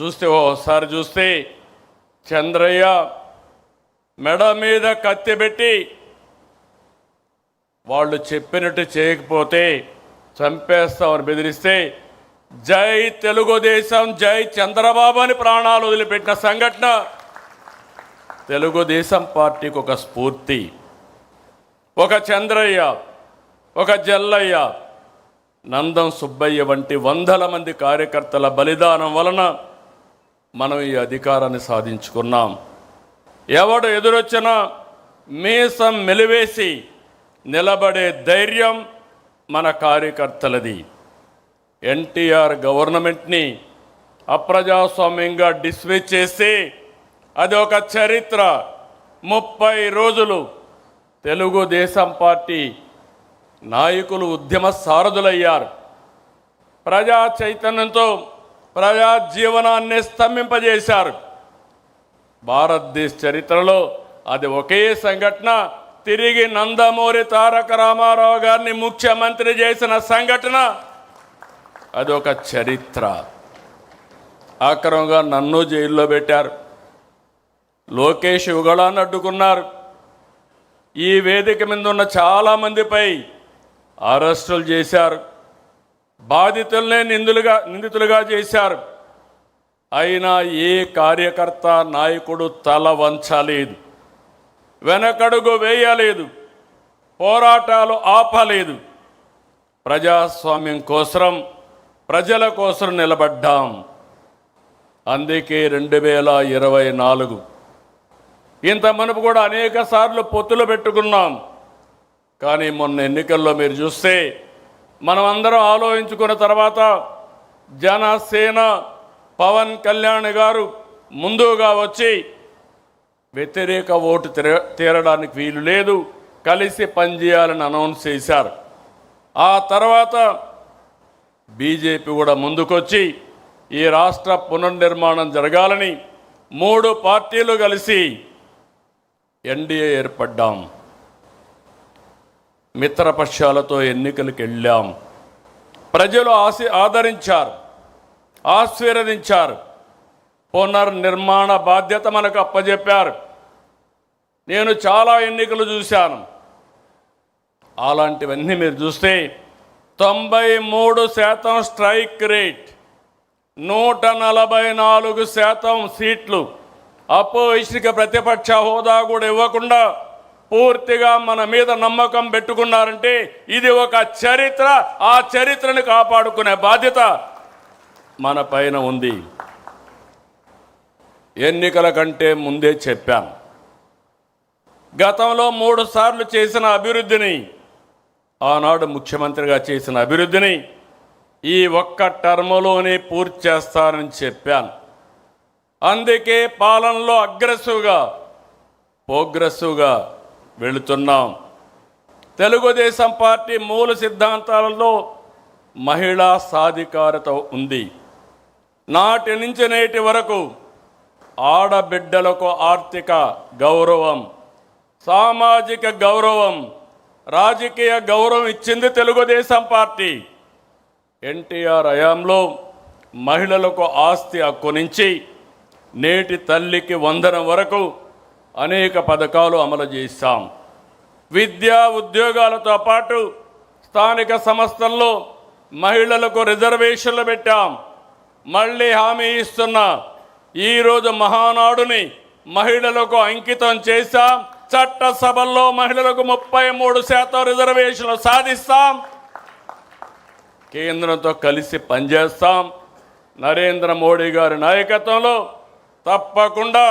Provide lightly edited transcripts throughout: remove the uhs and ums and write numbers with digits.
ఓసారి చూస్తే చంద్రయ్య మెడ మీద కత్తి పెట్టి వాళ్ళు చెప్పినట్టు చేయకపోతే చంపేస్తామని బెదిరిస్తే జై తెలుగుదేశం జై చంద్రబాబు అని ప్రాణాలు వదిలిపెట్టిన సంఘటన తెలుగుదేశం పార్టీకి ఒక స్ఫూర్తి. ఒక చంద్రయ్య, ఒక జల్లయ్య, నందం సుబ్బయ్య వంటి వందల మంది కార్యకర్తల బలిదానం వలన మనం ఈ అధికారాన్ని సాధించుకున్నాం. ఎవడు ఎదురొచ్చినా మీసం మెలివేసి నిలబడే ధైర్యం మన కార్యకర్తలది. ఎన్టీఆర్ గవర్నమెంట్ని అప్రజాస్వామ్యంగా డిస్మిస్ చేసి అది ఒక చరిత్ర. 30 రోజులు తెలుగుదేశం పార్టీ నాయకులు ఉద్యమ సారథులయ్యారు. ప్రజా చైతన్యంతో ప్రజా జీవనాన్ని స్తంభింపజేశారు. భారతదేశ చరిత్రలో అది ఒకే సంఘటన. తిరిగి నందమూరి తారక రామారావు గారిని ముఖ్యమంత్రి చేసిన సంఘటన అది ఒక చరిత్ర. ఆక్రమంగా నన్ను జైల్లో పెట్టారు. లోకేష్ యుగళాన్ని అడ్డుకున్నారు. ఈ వేదిక మీద ఉన్న చాలామందిపై అరెస్టులు చేశారు. బాధితులనే నిందితులుగా చేశారు. అయినా ఏ కార్యకర్త నాయకుడు తల వంచలేదు, వెనకడుగు వేయలేదు, పోరాటాలు ఆపలేదు. ప్రజాస్వామ్యం కోసం, ప్రజల కోసం నిలబడ్డాం. అందుకే 2024 ఇంత మనపు కూడా అనేక సార్లు పొత్తులు పెట్టుకున్నాం. కానీ మొన్న ఎన్నికల్లో మీరు చూస్తే మనం అందరం ఆలోచించుకున్న తర్వాత జనసేన పవన్ కళ్యాణ్ గారు ముందుగా వచ్చి వ్యతిరేక ఓటు తీరడానికి వీలు లేదు, కలిసి పనిచేయాలని అనౌన్స్ చేశారు. ఆ తర్వాత బీజేపీ కూడా ముందుకొచ్చి ఈ రాష్ట్ర పునర్నిర్మాణం జరగాలని 3 పార్టీలు కలిసి ఎన్డీఏ ఏర్పడ్డాం. మిత్రపక్షాలతో ఎన్నికలకు వెళ్ళాం. ప్రజలు ఆదరించారు, ఆశీర్వదించారు. పునర్నిర్మాణ బాధ్యత మనకు అప్పజెప్పారు. నేను చాలా ఎన్నికలు చూశాను. అలాంటివన్నీ మీరు చూస్తే 93% స్ట్రైక్ రేట్, 144% సీట్లు, అపోజిషన్కి ప్రతిపక్ష హోదా కూడా ఇవ్వకుండా పూర్తిగా మన మీద నమ్మకం పెట్టుకున్నారంటే ఇది ఒక చరిత్ర. ఆ చరిత్రను కాపాడుకునే బాధ్యత మన పైన ఉంది. ఎన్నికల కంటే ముందే చెప్పాను, గతంలో 3 సార్లు చేసిన అభివృద్ధిని, ఆనాడు ముఖ్యమంత్రిగా చేసిన అభివృద్ధిని ఈ ఒక్క టర్మ్లోనే పూర్తి చేస్తానని చెప్పాను. అందుకే పాలనలో ప్రోగ్రెసివ్గా వెళుతున్నాం. తెలుగుదేశం పార్టీ మూల సిద్ధాంతాలలో మహిళా సాధికారత ఉంది. నాటి నుంచి నేటి వరకు ఆడబిడ్డలకు ఆర్థిక గౌరవం, సామాజిక గౌరవం, రాజకీయ గౌరవం ఇచ్చింది తెలుగుదేశం పార్టీ. ఎన్టీఆర్ హయాంలో మహిళలకు ఆస్తి హక్కు నుంచి నేటి తల్లికి వందనం వరకు అనేక పథకాలు అమలు చేశాం. విద్యా ఉద్యోగాలతో పాటు స్థానిక సంస్థల్లో మహిళలకు రిజర్వేషన్లు పెట్టాం. మళ్ళీ హామీ ఇస్తున్నా, ఈరోజు మహానాడుని మహిళలకు అంకితం చేశాం. చట్టసభల్లో మహిళలకు 33% రిజర్వేషన్లు సాధిస్తాం. కేంద్రంతో కలిసి పనిచేస్తాం. నరేంద్ర మోడీ గారి నాయకత్వంలో తప్పకుండా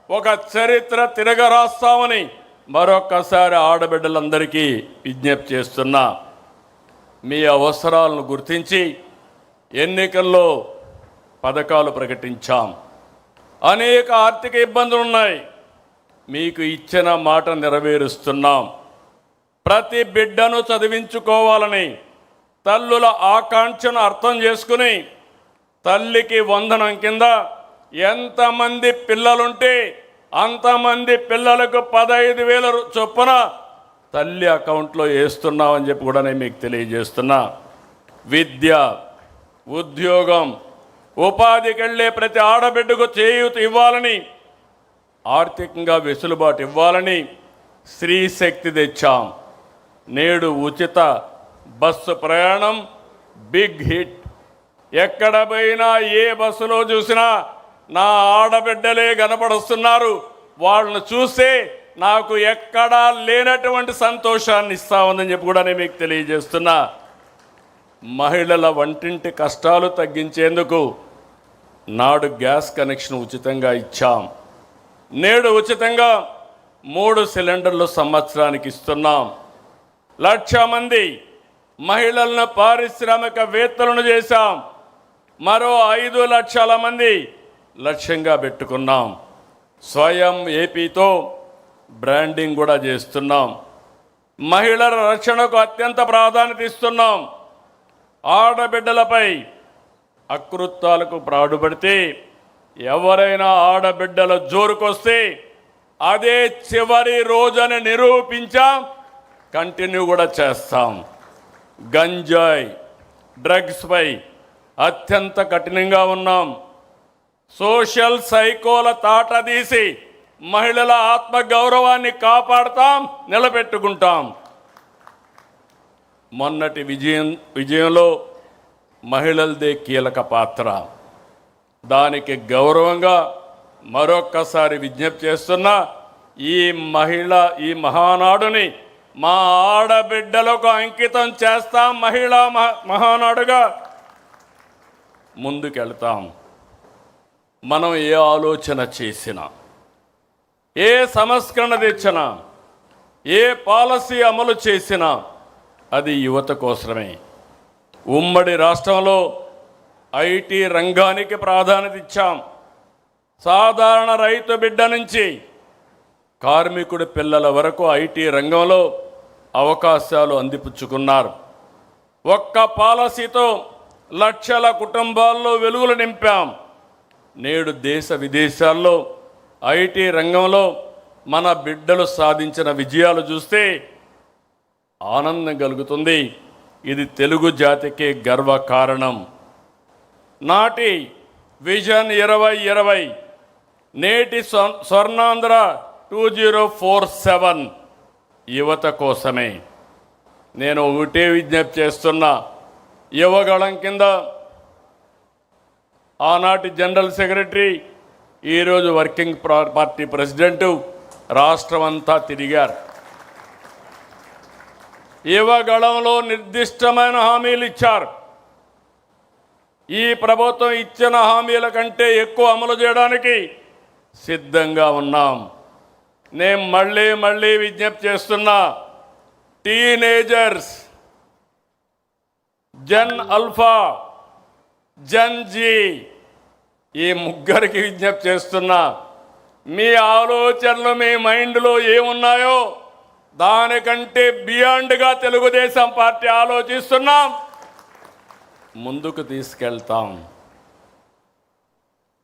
ఒక చరిత్ర తిరగరాస్తామని మరొక్కసారి ఆడబిడ్డలందరికీ విజ్ఞప్తి చేస్తున్నా. మీ అవసరాలను గుర్తించి ఎన్నికల్లో పథకాలు ప్రకటించాం. అనేక ఆర్థిక ఇబ్బందులు ఉన్నాయి, మీకు ఇచ్చిన మాట నెరవేరుస్తున్నాం. ప్రతి బిడ్డను చదివించుకోవాలని తల్లుల ఆకాంక్షను అర్థం చేసుకుని తల్లికి వందనం కింద ఎంతమంది పిల్లలుంటే అంతమంది పిల్లలకు 15,000 చొప్పున తల్లి అకౌంట్లో వేస్తున్నామని చెప్పి కూడా నేను మీకు తెలియజేస్తున్నా. విద్య, ఉద్యోగం, ఉపాధికి వెళ్ళే ప్రతి ఆడబిడ్డకు చేయూత ఇవ్వాలని, ఆర్థికంగా వెసులుబాటు ఇవ్వాలని స్త్రీ శక్తి తెచ్చాం. నేడు ఉచిత బస్సు ప్రయాణం బిగ్ హిట్. ఎక్కడ పోయినా ఏ బస్సులో చూసినా నా ఆడబిడ్డలే కనపడుస్తున్నారు. వాళ్ళను చూస్తే నాకు ఎక్కడా లేనటువంటి సంతోషాన్ని ఇస్తా ఉందని చెప్పి కూడా నేను మీకు తెలియజేస్తున్నా. మహిళల వంటింటి కష్టాలు తగ్గించేందుకు నాడు గ్యాస్ కనెక్షన్ ఉచితంగా ఇచ్చాం. నేడు ఉచితంగా 3 సిలిండర్లు సంవత్సరానికి ఇస్తున్నాం. 1,00,000 మంది మహిళలను పారిశ్రామికవేత్తలను చేశాం. మరో 5 లక్షల మంది లక్ష్యంగా పెట్టుకున్నాం. స్వయం ఏపీతో బ్రాండింగ్ కూడా చేస్తున్నాం. మహిళల రక్షణకు అత్యంత ప్రాధాన్యత ఇస్తున్నాం. ఆడబిడ్డలపై అకృత్యాలకు పాటుపడితే ఎవరైనా ఆడబిడ్డల జోరుకొస్తే అదే చివరి రోజని నిరూపించాం. కంటిన్యూ కూడా చేస్తాం. గంజాయి డ్రగ్స్పై అత్యంత కఠినంగా ఉన్నాం. సోషల్ సైకోల తాట తీసి మహిళల ఆత్మగౌరవాన్ని కాపాడుతాం, నిలబెట్టుకుంటాం. మొన్నటి విజయంలో మహిళలదే కీలక పాత్ర. దానికి గౌరవంగా మరొక్కసారి విజ్ఞప్తి చేస్తున్నా, ఈ మహానాడుని మా ఆడబిడ్డలకు అంకితం చేస్తాం. మహిళా మహానాడుగా ముందుకెళ్తాం. మనం ఏ ఆలోచన చేసినా, ఏ సంస్కరణ తెచ్చినా, ఏ పాలసీ అమలు చేసినా అది యువత కోసమే. ఉమ్మడి రాష్ట్రంలో ఐటీ రంగానికి ప్రాధాన్యత ఇచ్చాం. సాధారణ రైతు బిడ్డ నుంచి కార్మికుడి పిల్లల వరకు ఐటీ రంగంలో అవకాశాలు అందిపుచ్చుకున్నారు. ఒక్క పాలసీతో లక్షల కుటుంబాల్లో వెలుగులు నింపాం. నేడు దేశ విదేశాల్లో ఐటీ రంగంలో మన బిడ్డలు సాధించిన విజయాలు చూస్తే ఆనందం కలుగుతుంది. ఇది తెలుగు జాతికే గర్వకారణం. నాటి విజన్ 2020, నేటి స్వర్ణాంధ్ర 2047 యువత కోసమే. నేను ఒకటే విజ్ఞప్తి చేస్తున్నా, యువగళం కింద ఆనాటి జనరల్ సెక్రటరీ, ఈరోజు వర్కింగ్ పార్టీ ప్రెసిడెంటు రాష్ట్రమంతా తిరిగారు. యువగళంలో నిర్దిష్టమైన హామీలు ఇచ్చారు. ఈ ప్రభుత్వం ఇచ్చిన హామీల కంటే ఎక్కువ అమలు చేయడానికి సిద్ధంగా ఉన్నాం. నేను మళ్ళీ విజ్ఞప్తి చేస్తున్నా, teenagers, Gen Alpha, Gen Z, ఈ ముగ్గురికి విజ్ఞప్తి చేస్తున్నా, మీ ఆలోచనలు మీ మైండ్లో ఏమున్నాయో దానికంటే బియాండ్గా తెలుగుదేశం పార్టీ ఆలోచిస్తున్నాం, ముందుకు తీసుకెళ్తాం.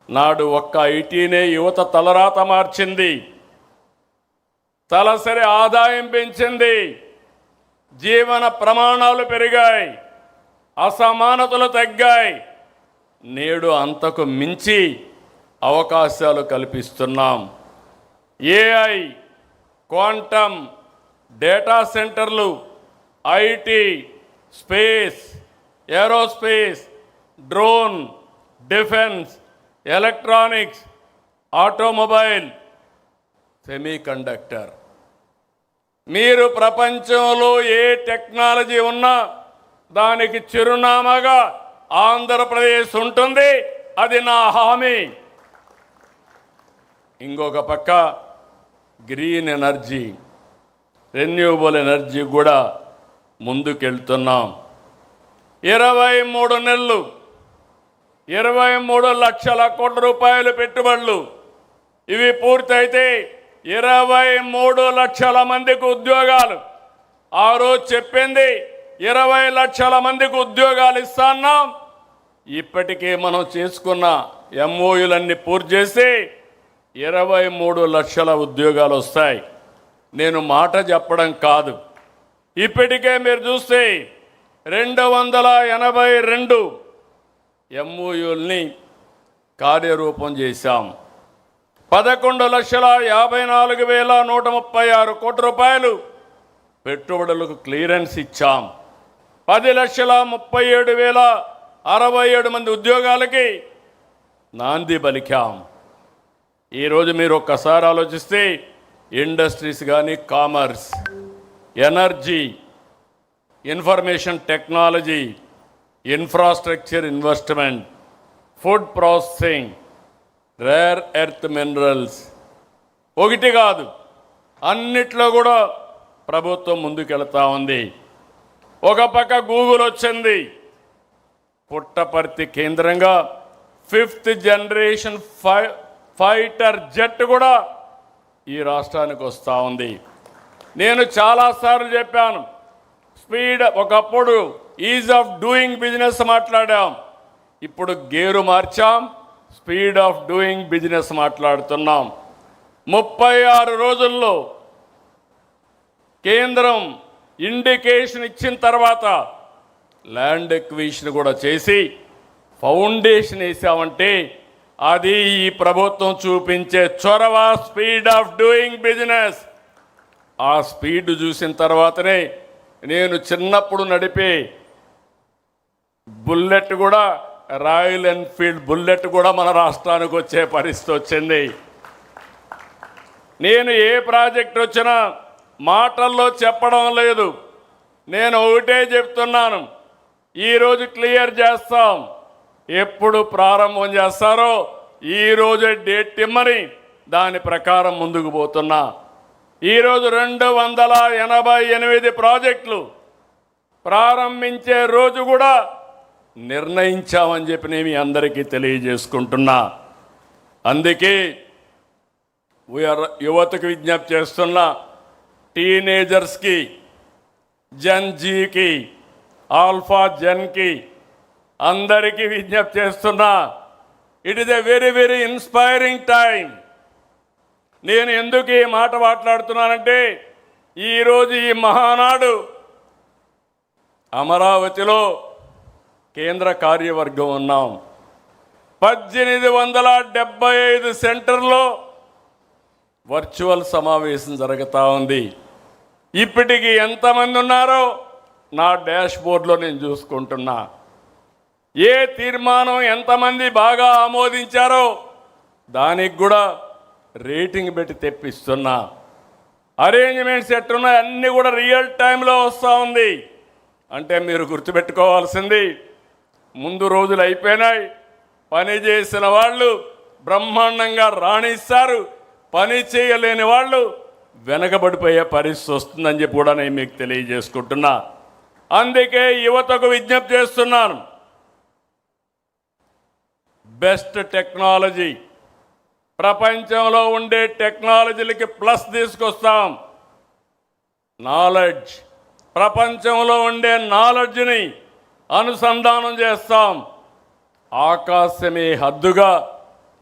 నాడు ఒక్క ఐటీనే యువత తలరాత మార్చింది, తలసరి ఆదాయం పెంచింది, జీవన ప్రమాణాలు పెరిగాయి, అసమానతలు తగ్గాయి. నేడు అంతకు మించి అవకాశాలు కల్పిస్తున్నాం. ఏఐ, క్వాంటమ్, డేటా సెంటర్లు, IT, space, aerospace, drone, defence, electronics, automobile, semiconductor. మీరు ప్రపంచంలో ఏ టెక్నాలజీ ఉన్నా దానికి చిరునామాగా ఆంధ్రప్రదేశ్ ఉంటుంది. అది నా హామీ. ఇంకొక పక్క గ్రీన్ ఎనర్జీ, రెన్యూవబుల్ ఎనర్జీ కూడా ముందుకెళ్తున్నాం. 23 నెలలు 23 లక్షల కోట్ల రూపాయలు పెట్టుబడులు. ఇవి పూర్తయితే 23 లక్షల మందికి ఉద్యోగాలు. ఆ రోజు చెప్పింది 20 లక్షల మందికి ఉద్యోగాలు ఇస్తున్నాం. ఇప్పటికే మనం చేసుకున్న ఎంఓయూలన్నీ పూర్తి చేసి 23 లక్షల ఉద్యోగాలు వస్తాయి. నేను మాట చెప్పడం కాదు, ఇప్పటికే మీరు చూస్తే 282 ఎంఓయూల్ని కార్యరూపం చేశాం. 11,54,136 కోట్ల రూపాయలు పెట్టుబడులకు క్లియరెన్స్ ఇచ్చాం. 10,37,067 మంది ఉద్యోగాలకి నాంది పలికాం. ఈరోజు మీరు ఒక్కసారి ఆలోచిస్తే ఇండస్ట్రీస్ కానీ, commerce, energy, information technology, infrastructure investment, food processing, rare earth minerals, ఒకటి కాదు అన్నిట్లో కూడా ప్రభుత్వం ముందుకెళ్తా ఉంది. ఒక పక్క గూగుల్ వచ్చింది, పుట్టపర్తి కేంద్రంగా 5th జనరేషన్ ఫైటర్ జెట్ కూడా ఈ రాష్ట్రానికి వస్తూ ఉంది. నేను చాలాసార్లు చెప్పాను, స్పీడ్, ఒకప్పుడు ఈజ్ ఆఫ్ డూయింగ్ బిజినెస్ మాట్లాడాం, ఇప్పుడు గేరు మార్చాం, స్పీడ్ ఆఫ్ డూయింగ్ బిజినెస్ మాట్లాడుతున్నాం. 36 రోజుల్లో కేంద్రం ఇండికేషన్ ఇచ్చిన తర్వాత ల్యాండ్ ఎక్విజిషన్ కూడా చేసి ఫౌండేషన్ వేసామంటే అది ఈ ప్రభుత్వం చూపించే చొరవ, స్పీడ్ ఆఫ్ డూయింగ్ బిజినెస్. ఆ స్పీడ్ చూసిన తర్వాతనే నేను చిన్నప్పుడు నడిపే బుల్లెట్ కూడా, రాయల్ ఎన్ఫీల్డ్ బుల్లెట్ కూడా మన రాష్ట్రానికి వచ్చే పరిస్థితి వచ్చింది. నేను ఏ ప్రాజెక్ట్ వచ్చినా మాటల్లో చెప్పడం లేదు, నేను ఒకటే చెప్తున్నాను, ఈరోజు క్లియర్ చేస్తాం. ఎప్పుడు ప్రారంభం చేస్తారో ఈరోజే డేట్ ఇమ్మని దాని ప్రకారం ముందుకు పోతున్నా. ఈరోజు 288 ప్రాజెక్టులు ప్రారంభించే రోజు కూడా నిర్ణయించామని చెప్పి నేను మీ అందరికీ తెలియజేసుకుంటున్నా. అందుకే యువతకు విజ్ఞప్తి చేస్తున్నా, టీనేజర్స్కి, జన్జీకి, ఆల్ఫా జన్కి అందరికీ విజ్ఞప్తి చేస్తున్నా, it is a very very inspiring time. నేను ఎందుకు ఈ మాట మాట్లాడుతున్నానంటే, ఈరోజు ఈ మహానాడు అమరావతిలో కేంద్ర కార్యవర్గం ఉన్నాం. 1875 సెంటర్లో వర్చువల్ సమావేశం జరుగుతూ ఉంది. ఇప్పటికి ఎంతమంది ఉన్నారో నా డాష్ బోర్డులో నేను చూసుకుంటున్నా. ఏ తీర్మానం ఎంతమంది బాగా ఆమోదించారో దానికి కూడా రేటింగ్ పెట్టి తెప్పిస్తున్నా. అరేంజ్మెంట్స్ ఎట్టున్నాయి అన్నీ కూడా రియల్ టైంలో వస్తూ ఉంది. అంటే మీరు గుర్తుపెట్టుకోవాల్సింది, ముందు రోజులు అయిపోయినాయి, పని చేసిన వాళ్ళు బ్రహ్మాండంగా రాణిస్తారు, పని చేయలేని వాళ్ళు వెనకబడిపోయే పరిస్థితి వస్తుందని చెప్పి కూడా నేను మీకు తెలియజేసుకుంటున్నా. అందుకే యువతకు విజ్ఞప్తి చేస్తున్నాను, బెస్ట్ టెక్నాలజీ, ప్రపంచంలో ఉండే టెక్నాలజీలకి ప్లస్ తీసుకొస్తాం. నాలెడ్జ్, ప్రపంచంలో ఉండే నాలెడ్జ్ని అనుసంధానం చేస్తాం. ఆకాశమే హద్దుగా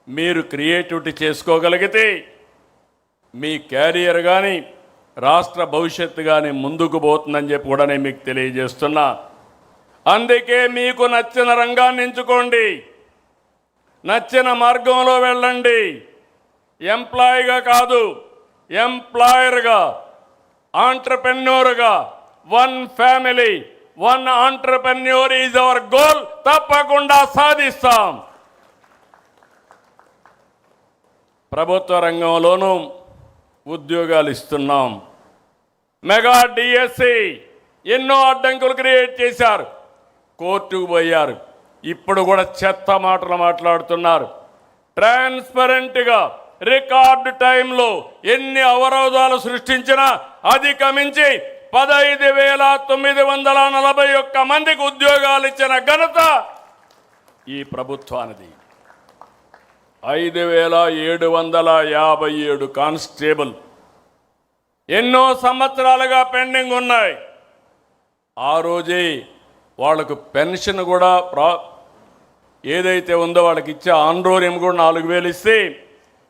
మీరు క్రియేటివిటీ చేసుకోగలిగితే మీ క్యారియర్ కానీ, రాష్ట్ర భవిష్యత్తు కానీ ముందుకు పోతుందని చెప్పి కూడా నేను మీకు తెలియజేస్తున్నా. అందుకే మీకు నచ్చిన రంగాన్ని ఎంచుకోండి, నచ్చిన మార్గంలో వెళ్ళండి. ఎంప్లాయీగా కాదు, ఎంప్లాయర్గా, ఆంటర్ప్రెన్యూర్గా, one family, one entrepreneur is our goal. తప్పకుండా సాధిస్తాం. ప్రభుత్వ రంగంలోనూ ఉద్యోగాలు ఇస్తున్నాం. మెగా డిఎస్సి ఎన్నో అడ్డంకులు క్రియేట్ చేశారు, కోర్టుకు పోయారు, ఇప్పుడు కూడా చెత్త మాటలు మాట్లాడుతున్నారు. ట్రాన్స్పరెంట్గా రికార్డు టైంలో ఎన్ని అవరోధాలు సృష్టించినా అధిగమించి 15,941 మందికి ఉద్యోగాలు ఇచ్చిన ఘనత ఈ ప్రభుత్వానిది. 5,757 కానిస్టేబుల్ ఎన్నో సంవత్సరాలుగా పెండింగ్ ఉన్నాయి. ఆ రోజే వాళ్ళకు పెన్షన్ కూడా ఏదైతే ఉందో వాళ్ళకి ఇచ్చే ఆన్రోరియం కూడా 4,000 ఇస్తే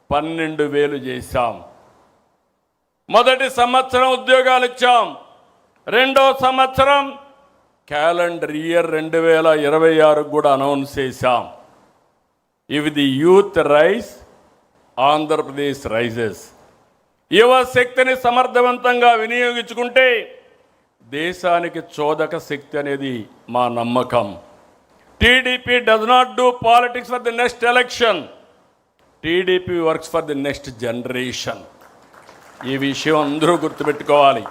12,000 చేశాం. మొదటి సంవత్సరం ఉద్యోగాలు ఇచ్చాం. రెండో సంవత్సరం క్యాలెండర్ ఇయర్ 2026 కూడా అనౌన్స్ చేశాం. If the youth rise, Andhra Pradesh rises. యువ శక్తిని సమర్థవంతంగా వినియోగించుకుంటే దేశానికి చోదక శక్తి అనేది మా నమ్మకం. TDP does not do politics for the next election. TDP works for the next generation. ఈ విషయం అందరూ గుర్తుపెట్టుకోవాలి.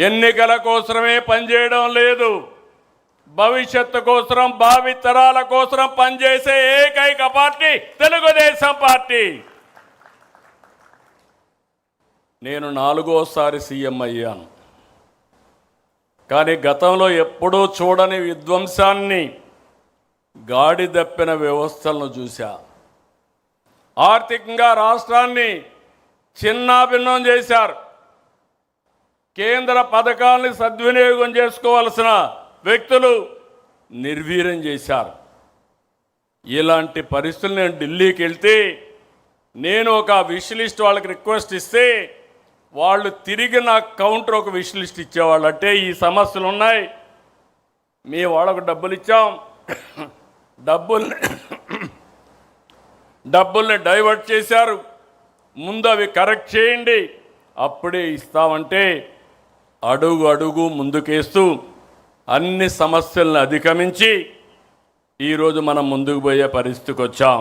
ఎన్నికల కోసమే పనిచేయడం లేదు, భవిష్యత్తు కోసం, భావి తరాల కోసం పనిచేసే ఏకైక పార్టీ తెలుగుదేశం పార్టీ. నేను 4వసారి సీఎం అయ్యాను, కానీ గతంలో ఎప్పుడూ చూడని విధ్వంసాన్ని, గాడి దప్పిన వ్యవస్థలను చూశా. ఆర్థికంగా రాష్ట్రాన్ని చిన్నాభిన్నం చేశారు. కేంద్ర పథకాల్ని సద్వినియోగం చేసుకోవాల్సిన వ్యక్తులు నిర్వీర్యం చేశారు. ఇలాంటి పరిస్థితులు నేను ఢిల్లీకి వెళ్తే, నేను ఒక విష్ లిస్ట్ వాళ్ళకి రిక్వెస్ట్ ఇస్తే వాళ్ళు తిరిగి నాకు కౌంటర్ ఒక విష్ లిస్ట్ ఇచ్చేవాళ్ళు. అంటే ఈ సమస్యలు ఉన్నాయి, మీ వాళ్ళకు డబ్బులు ఇచ్చాం, డబ్బుల్ని డైవర్ట్ చేశారు, ముందు అవి కరెక్ట్ చేయండి, అప్పుడే ఇస్తామంటే అడుగు అడుగు ముందుకేస్తూ అన్ని సమస్యలను అధిగమించి ఈరోజు మనం ముందుకు పోయే పరిస్థితికి వచ్చాం.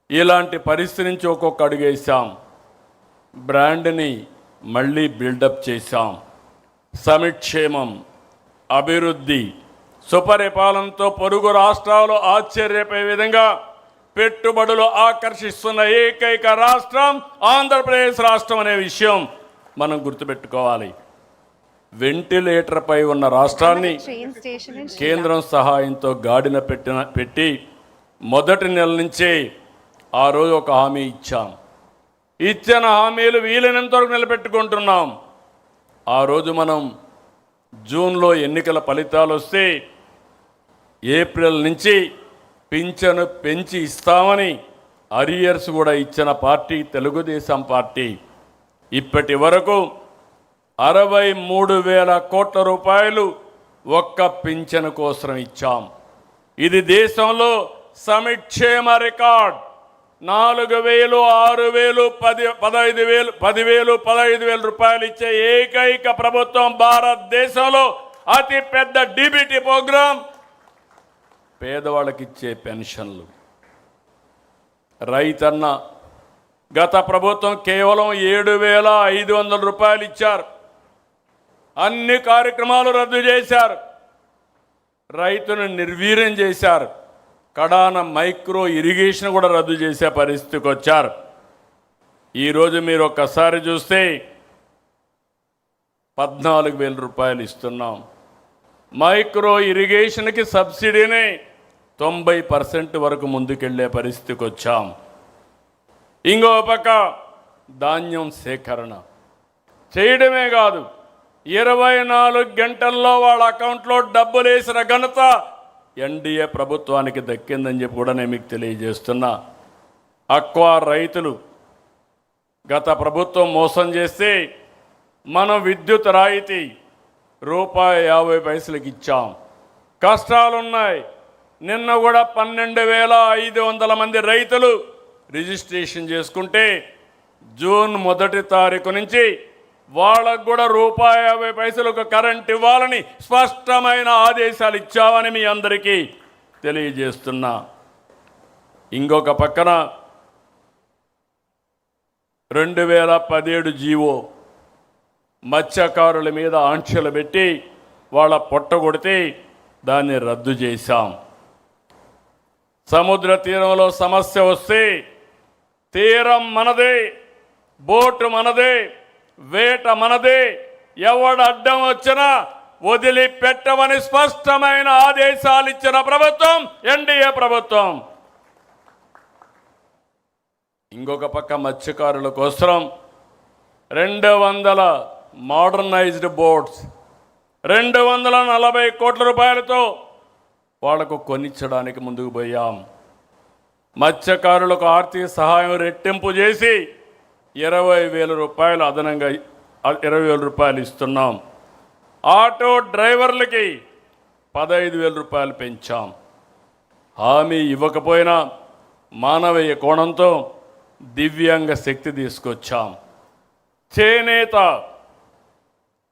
ఇలాంటి పరిస్థితి నుంచి ఒక్కొక్క అడుగు వేసాం. బ్రాండ్ని మళ్ళీ బిల్డప్ చేశాం. సమిక్షేమం, అభివృద్ధి, సుపరిపాలనతో పొరుగు రాష్ట్రాలు ఆశ్చర్యపోయే విధంగా పెట్టుబడులు ఆకర్షిస్తున్న ఏకైక రాష్ట్రం ఆంధ్రప్రదేశ్ రాష్ట్రం అనే విషయం మనం గుర్తుపెట్టుకోవాలి. వెంటిలేటర్పై ఉన్న రాష్ట్రాన్ని కేంద్రం సహాయంతో గాడిన పెట్టి మొదటి నెల నుంచే ఆ రోజు ఒక హామీ ఇచ్చాం. ఇచ్చిన హామీలు వీలైనంత వరకు నిలబెట్టుకుంటున్నాం. ఆ రోజు మనం జూన్లో ఎన్నికల ఫలితాలు వస్తే ఏప్రిల్ నుంచి పింఛను పెంచి ఇస్తామని అరియర్స్ కూడా ఇచ్చిన పార్టీ తెలుగుదేశం పార్టీ. ఇప్పటి వరకు 63,000 కోట్ల రూపాయలు ఒక్క పింఛను కోసం ఇచ్చాం. ఇది దేశంలో సమిక్షేమ రికార్డ్. 4,000, 6,000, 15,000, 15,000 రూపాయలు ఇచ్చే ఏకైక ప్రభుత్వం భారతదేశంలో. అతి పెద్ద డీబీటీ ప్రోగ్రాం, పేదవాళ్ళకి ఇచ్చే పెన్షన్లు. రైతన్న గత ప్రభుత్వం కేవలం 7,500 రూపాయలు ఇచ్చారు. అన్ని కార్యక్రమాలు రద్దు చేశారు, రైతును నిర్వీర్యం చేశారు. కడాన మైక్రో ఇరిగేషన్ కూడా రద్దు చేసే పరిస్థితికి వచ్చారు. ఈరోజు మీరు ఒక్కసారి చూస్తే 14,000 రూపాయలు ఇస్తున్నాం. మైక్రో ఇరిగేషన్కి సబ్సిడీని 90% వరకు ముందుకెళ్లే పరిస్థితికి వచ్చాం. ఇంకో పక్క ధాన్యం సేకరణ చేయడమే కాదు, 24 గంటల్లో వాళ్ళ అకౌంట్లో డబ్బులు వేసిన ఘనత ఎన్డీఏ ప్రభుత్వానికి దక్కిందని చెప్పి కూడా నేను మీకు తెలియజేస్తున్నా. అక్వా రైతులు గత ప్రభుత్వం మోసం చేస్తే మనం విద్యుత్ రాయితీ ₹50 ఇచ్చాం. కష్టాలున్నాయి. నిన్న కూడా 12,500 మంది రైతులు రిజిస్ట్రేషన్ చేసుకుంటే జూన్ 1 తారీఖు నుంచి వాళ్ళకు కూడా ₹50 కరెంట్ ఇవ్వాలని స్పష్టమైన ఆదేశాలు ఇచ్చామని మీ అందరికీ తెలియజేస్తున్నా. ఇంకొక పక్కన 2017 జీవో మత్స్యకారుల మీద ఆంక్షలు పెట్టి వాళ్ళ పొట్టగొడితే దాన్ని రద్దు చేశాం. సముద్ర తీరంలో సమస్య వస్తే తీరం మనదే, బోటు మనదే, వేట మనదే, ఎవడు అడ్డం వచ్చినా వదిలిపెట్టమని స్పష్టమైన ఆదేశాలు ఇచ్చిన ప్రభుత్వం ఎన్డీఏ ప్రభుత్వం. ఇంకొక పక్క మత్స్యకారుల కోసం 200 మోడర్నైజ్డ్ బోట్స్ 240 కోట్ల రూపాయలతో వాళ్లకు కొనిచ్చడానికి ముందుకు పోయాం. మత్స్యకారులకు ఆర్థిక సహాయం రెట్టింపు చేసి 20,000 రూపాయలు అదనంగా 20,000 రూపాయలు ఇస్తున్నాం. ఆటో డ్రైవర్లకి 15,000 రూపాయలు పెంచాం. హామీ ఇవ్వకపోయినా మానవీయ కోణంతో దివ్యాంగ శక్తి తీసుకొచ్చాం. చేనేత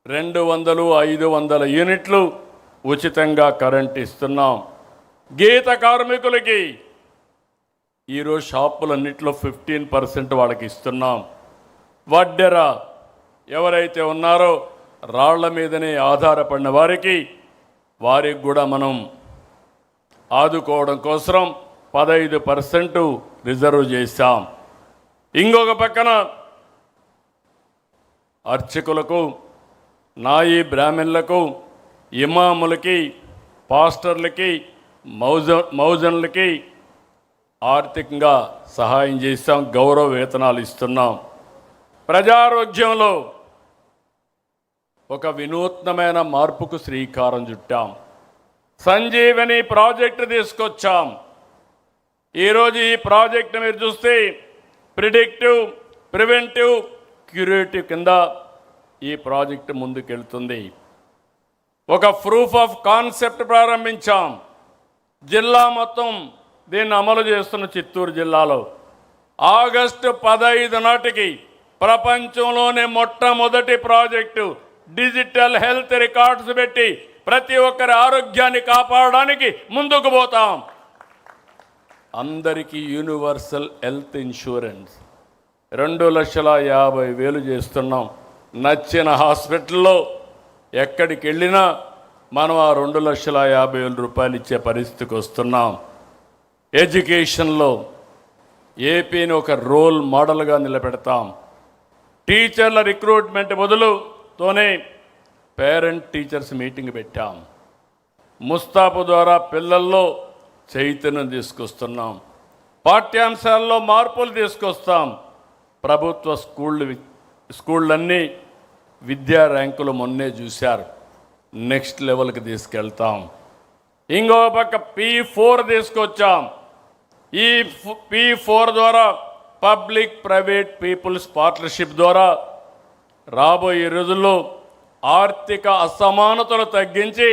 200, 500 యూనిట్లు ఉచితంగా కరెంట్ ఇస్తున్నాం. గీత కార్మికులకి ఈరోజు షాపులన్నింటిలో 15% వాళ్ళకి ఇస్తున్నాం. వడ్డెర ఎవరైతే ఉన్నారో రాళ్ల మీదనే ఆధారపడిన వారికి కూడా మనం ఆదుకోవడం కోసం 15% రిజర్వ్ చేశాం. ఇంకొక పక్కన అర్చకులకు, నాయి బ్రాహ్మణులకు, ఇమాములకి, పాస్టర్లకి, మౌజన్లకి ఆర్థికంగా సహాయం చేస్తాం. గౌరవ వేతనాలు ఇస్తున్నాం. ప్రజారోగ్యంలో ఒక వినూత్నమైన మార్పుకు శ్రీకారం చుట్టాం. సంజీవని ప్రాజెక్టు తీసుకొచ్చాం. ఈరోజు ఈ ప్రాజెక్టు మీరు చూస్తే ప్రిడిక్టివ్, ప్రివెంటివ్, క్యూరేటివ్ కింద ఈ ప్రాజెక్టు ముందుకెళ్తుంది. ఒక ప్రూఫ్ ఆఫ్ కాన్సెప్ట్ ప్రారంభించాం. జిల్లా మొత్తం దీన్ని అమలు చేస్తున్న చిత్తూరు జిల్లాలో ఆగస్టు 15 నాటికి ప్రపంచంలోనే మొట్టమొదటి ప్రాజెక్టు డిజిటల్ హెల్త్ రికార్డ్స్ పెట్టి ప్రతి ఒక్కరి ఆరోగ్యాన్ని కాపాడడానికి ముందుకు పోతాం. అందరికీ యూనివర్సల్ హెల్త్ ఇన్సూరెన్స్ 2,50,000 చేస్తున్నాం. నచ్చిన హాస్పిటల్లో ఎక్కడికి వెళ్ళినా మనం ఆ 2,50,000 రూపాయలు ఇచ్చే పరిస్థితికి వస్తున్నాం. ఎడ్యుకేషన్లో ఏపీని ఒక రోల్ మోడల్గా నిలబెడతాం. టీచర్ల రిక్రూట్మెంట్ మొదలుతోనే పేరెంట్ టీచర్స్ మీటింగ్ పెట్టాం. ముస్తాబు ద్వారా పిల్లల్లో చైతన్యం తీసుకొస్తున్నాం. పాఠ్యాంశాల్లో మార్పులు తీసుకొస్తాం. ప్రభుత్వ స్కూళ్ళన్నీ విద్యా ర్యాంకులు మొన్నే చూశారు. నెక్స్ట్ లెవెల్కి తీసుకెళ్తాం. ఇంకో పక్క P4 తీసుకొచ్చాం. ఈ P4 ద్వారా పబ్లిక్ ప్రైవేట్ పీపుల్స్ పార్ట్నర్షిప్ ద్వారా రాబోయే రోజుల్లో ఆర్థిక అసమానతలు తగ్గించి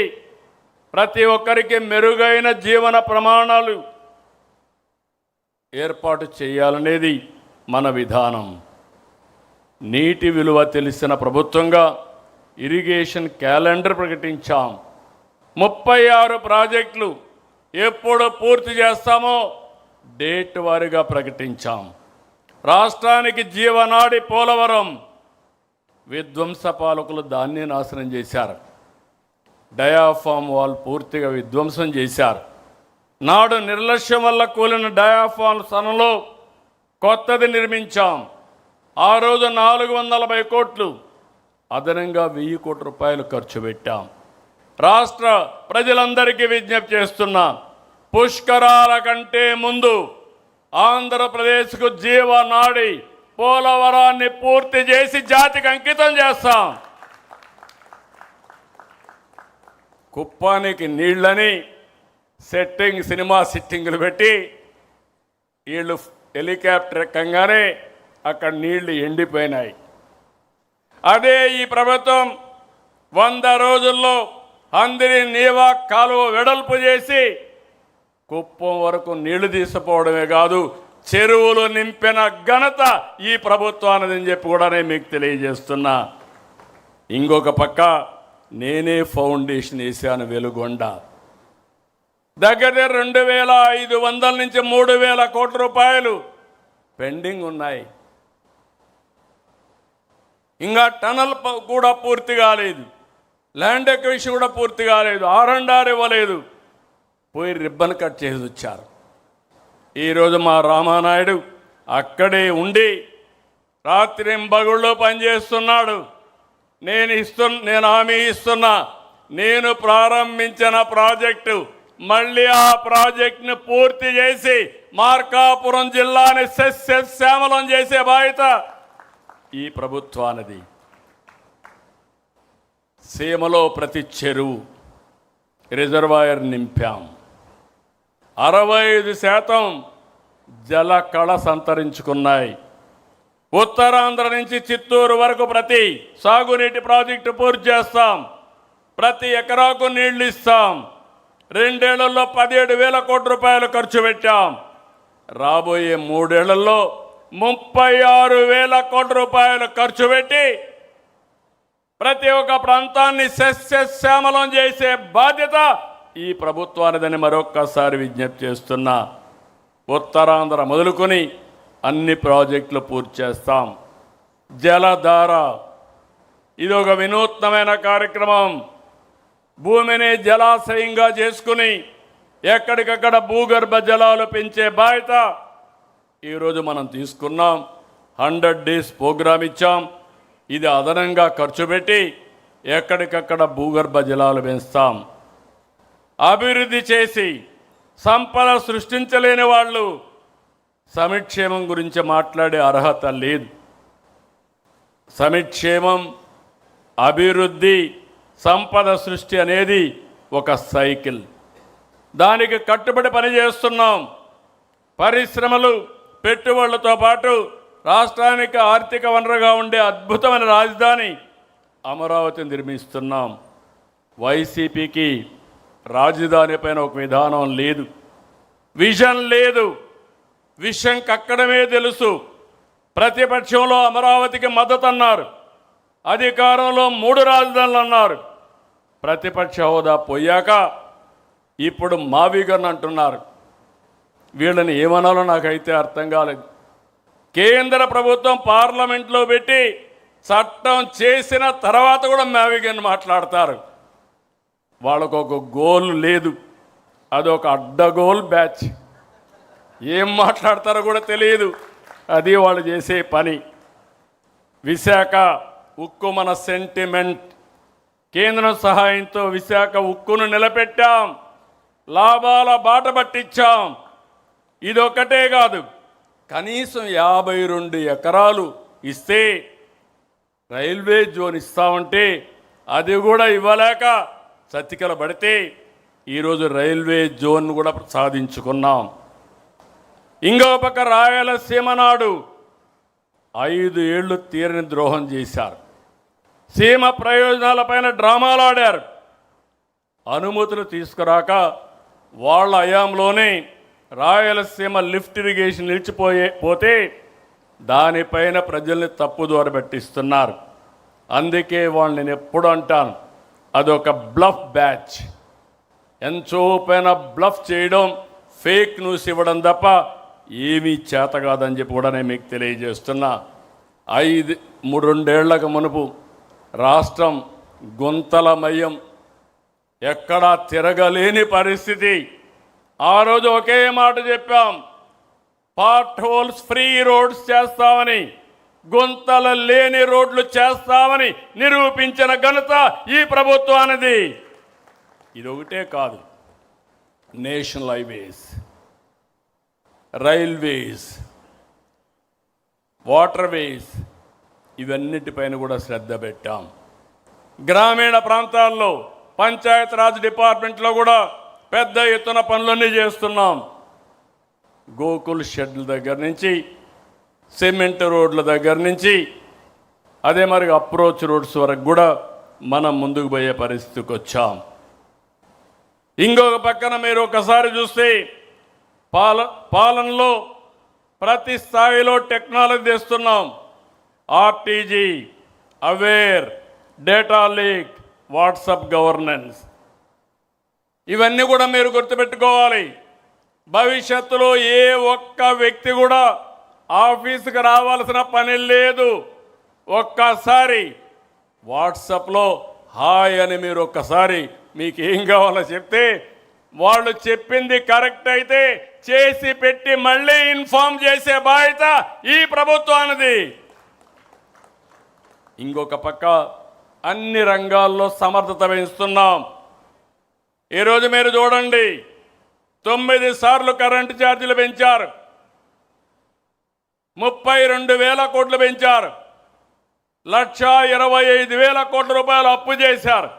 ప్రతి ఒక్కరికి మెరుగైన జీవన ప్రమాణాలు ఏర్పాటు చేయాలనేది మన విధానం. నీటి విలువ తెలిసిన ప్రభుత్వంగా ఇరిగేషన్ క్యాలెండర్ ప్రకటించాం. 36 ప్రాజెక్టులు ఎప్పుడు పూర్తి చేస్తామో డేట్ వారీగా ప్రకటించాం. రాష్ట్రానికి జీవనాడి పోలవరం విధ్వంస పాలకులు దాన్ని నాశనం చేశారు. డయాఫామ్ వాల్ పూర్తిగా విధ్వంసం చేశారు. నాడు నిర్లక్ష్యం వల్ల కూలిన డయాఫామ్ స్థానంలో కొత్తది నిర్మించాం. ఆ రోజు 440 కోట్లు అదనంగా 1000 కోట్ల రూపాయలు ఖర్చు పెట్టాం. రాష్ట్ర ప్రజలందరికీ విజ్ఞప్తి చేస్తున్నా, పుష్కరాల కంటే ముందు ఆంధ్రప్రదేశ్కు జీవనాడి పోలవరాన్ని పూర్తి చేసి జాతికి అంకితం చేస్తాం. కుప్పానికి నీళ్ళని సినిమా సిట్టింగులు పెట్టి వీళ్ళు హెలికాప్టర్ ఎక్కంగానే అక్కడ నీళ్లు ఎండిపోయినాయి. అదే ఈ ప్రభుత్వం 100 రోజుల్లో అందరి నీవా కాలువ వెడల్పు చేసి కుప్పం వరకు నీళ్లు తీసిపోవడమే కాదు, చెరువులు నింపిన ఘనత ఈ ప్రభుత్వానిదని చెప్పి కూడా నేను మీకు తెలియజేస్తున్నా. ఇంకొక పక్క నేనే ఫౌండేషన్ వేసాను వెలుగొండ. దగ్గర 2,500 నుంచి 3,000 కోట్ల రూపాయలు పెండింగ్ ఉన్నాయి. ఇంకా టనల్ కూడా పూర్తి కాలేదు. ల్యాండ్ ఎక్విజిషన్ కూడా పూర్తి కాలేదు. R&R ఇవ్వలేదు. పోయి రిబ్బన్ కట్ చేసి వచ్చారు. ఈరోజు మా రామానాయుడు అక్కడే ఉండి రాత్రింబగుళ్ళు పనిచేస్తున్నాడు. నేను హామీ ఇస్తున్నా, నేను ప్రారంభించిన ప్రాజెక్టు మళ్ళీ ఆ ప్రాజెక్టును పూర్తి చేసి మార్కాపురం జిల్లాని సస్యశ్యామలం చేసే బాధ్యత ఈ ప్రభుత్వానిది. సీమలో ప్రతి చెరువు రిజర్వాయర్ నింపాం. 65% జల కళ సంతరించుకున్నాయి. ఉత్తరాంధ్ర నుంచి చిత్తూరు వరకు ప్రతి సాగునీటి ప్రాజెక్టు పూర్తి చేస్తాం. ప్రతి ఎకరాకు నీళ్లు ఇస్తాం. 2 ఏళ్లలో 17,000 కోట్ల రూపాయలు ఖర్చు పెట్టాం. రాబోయే 3 ఏళ్లలో 36,000 కోట్ల రూపాయలు ఖర్చు పెట్టి ప్రతి ఒక్క ప్రాంతాన్ని సస్యశ్యామలం చేసే బాధ్యత ఈ ప్రభుత్వానిదని మరొక్కసారి విజ్ఞప్తి చేస్తున్నా. ఉత్తరాంధ్ర మొదలుకొని అన్ని ప్రాజెక్టులు పూర్తి చేస్తాం. జలధార ఇది ఒక వినూత్నమైన కార్యక్రమం. భూమిని జలాశయంగా చేసుకుని ఎక్కడికక్కడ భూగర్భ జలాలు పెంచే బాధ్యత ఈరోజు మనం తీసుకున్నాం. 100 డేస్ ప్రోగ్రాం ఇచ్చాం. ఇది అదనంగా ఖర్చు పెట్టి ఎక్కడికక్కడ భూగర్భ జలాలు పెంచుతాం. అభివృద్ధి చేసి సంపద సృష్టించలేని వాళ్ళు సమిక్షేమం గురించి మాట్లాడే అర్హత లేదు. సమిక్షేమం, అభివృద్ధి, సంపద సృష్టి అనేది ఒక సైకిల్. దానికి కట్టుబడి పనిచేస్తున్నాం. పరిశ్రమలు, పెట్టుబడులతో పాటు రాష్ట్రానికి ఆర్థిక వనరుగా ఉండే అద్భుతమైన రాజధాని అమరావతిని నిర్మిస్తున్నాం. వైసీపీకి రాజధాని పైన ఒక విధానం లేదు, విజన్ లేదు. విషయం కక్కడమే తెలుసు. ప్రతిపక్షంలో అమరావతికి మద్దతు అన్నారు, అధికారంలో 3 రాజధానులు అన్నారు. ప్రతిపక్ష హోదా పోయాక ఇప్పుడు మావిగన్ అంటున్నారు. వీళ్ళని ఏమనాలో నాకైతే అర్థం కాలేదు. కేంద్ర ప్రభుత్వం పార్లమెంట్లో పెట్టి చట్టం చేసిన తర్వాత కూడా మావిగన్ మాట్లాడతారు. వాళ్ళకు ఒక గోల్ లేదు, అదొక అడ్డగోల్ బ్యాచ్. ఏం మాట్లాడతారో కూడా తెలియదు. అది వాళ్ళు చేసే పని. విశాఖ ఉక్కు మన సెంటిమెంట్. కేంద్రం సహాయంతో విశాఖ ఉక్కును నిలబెట్టాం, లాభాల బాట పట్టించాం. ఇదొక్కటే కాదు, కనీసం 52 ఎకరాలు ఇస్తే రైల్వే జోన్ ఇస్తామంటే అది కూడా ఇవ్వలేక చతికిల పడితే ఈరోజు రైల్వే జోన్ కూడా సాధించుకున్నాం. ఇంకో పక్క రాయలసీమ నాడు 5 ఏళ్లు తీరని ద్రోహం చేశారు. సీమ ప్రయోజనాలపైన డ్రామాలు ఆడారు. అనుమతులు తీసుకురాక వాళ్ళ హయాంలోనే రాయలసీమ లిఫ్ట్ ఇరిగేషన్ పోతే దానిపైన ప్రజల్ని తప్పుదోవ పట్టిస్తున్నారు. అందుకే వాళ్ళు నేను ఎప్పుడు అంటాను, అదొక బ్లఫ్ బ్యాచ్. ఎంతో పైన బ్లఫ్ చేయడం, ఫేక్ న్యూస్ ఇవ్వడం తప్ప ఏమీ చేత కాదని చెప్పి కూడా నేను మీకు తెలియజేస్తున్నా. 2 ఏళ్లకు మునుపు రాష్ట్రం గుంతలమయం, ఎక్కడా తిరగలేని పరిస్థితి. ఆ రోజు ఒకే మాట చెప్పాం, పార్ట్ హోల్స్ ఫ్రీ రోడ్స్ చేస్తామని, గుంతలు లేని రోడ్లు చేస్తామని నిరూపించిన ఘనత ఈ ప్రభుత్వానిది. ఇదొకటే కాదు, నేషనల్ హైవేస్, రైల్వేస్, వాటర్వేస్, ఇవన్నిటిపైన కూడా శ్రద్ధ పెట్టాం. గ్రామీణ ప్రాంతాల్లో పంచాయతీరాజ్ డిపార్ట్మెంట్లో కూడా పెద్ద ఎత్తున పనులన్నీ చేస్తున్నాం. గోకుల్ షెడ్ల దగ్గర నుంచి, సిమెంట్ రోడ్ల దగ్గర నుంచి, అదే మరి అప్రోచ్ రోడ్స్ వరకు కూడా మనం ముందుకు పోయే పరిస్థితికి వచ్చాం. ఇంకొక పక్కన మీరు ఒకసారి చూస్తే పాలనలో ప్రతి స్థాయిలో టెక్నాలజీ తెస్తున్నాం. RTG, aware, data leak, WhatsApp governance, ఇవన్నీ కూడా మీరు గుర్తుపెట్టుకోవాలి. భవిష్యత్తులో ఏ ఒక్క వ్యక్తి కూడా ఆఫీసుకు రావాల్సిన పని లేదు. ఒక్కసారి వాట్సాప్లో హాయ్ అని మీరు ఒక్కసారి మీకు ఏం కావాలో చెప్తే వాళ్ళు చెప్పింది కరెక్ట్ అయితే చేసి పెట్టి మళ్ళీ ఇన్ఫార్మ్ చేసే బాధ్యత ఈ ప్రభుత్వానిది. ఇంకొక పక్క అన్ని రంగాల్లో సమర్థత పెంచుతున్నాం. ఈరోజు మీరు చూడండి, 9 సార్లు కరెంటు ఛార్జీలు పెంచారు, 32,000 కోట్లు పెంచారు, 1,25,000 కోట్ల రూపాయలు అప్పు చేశారు.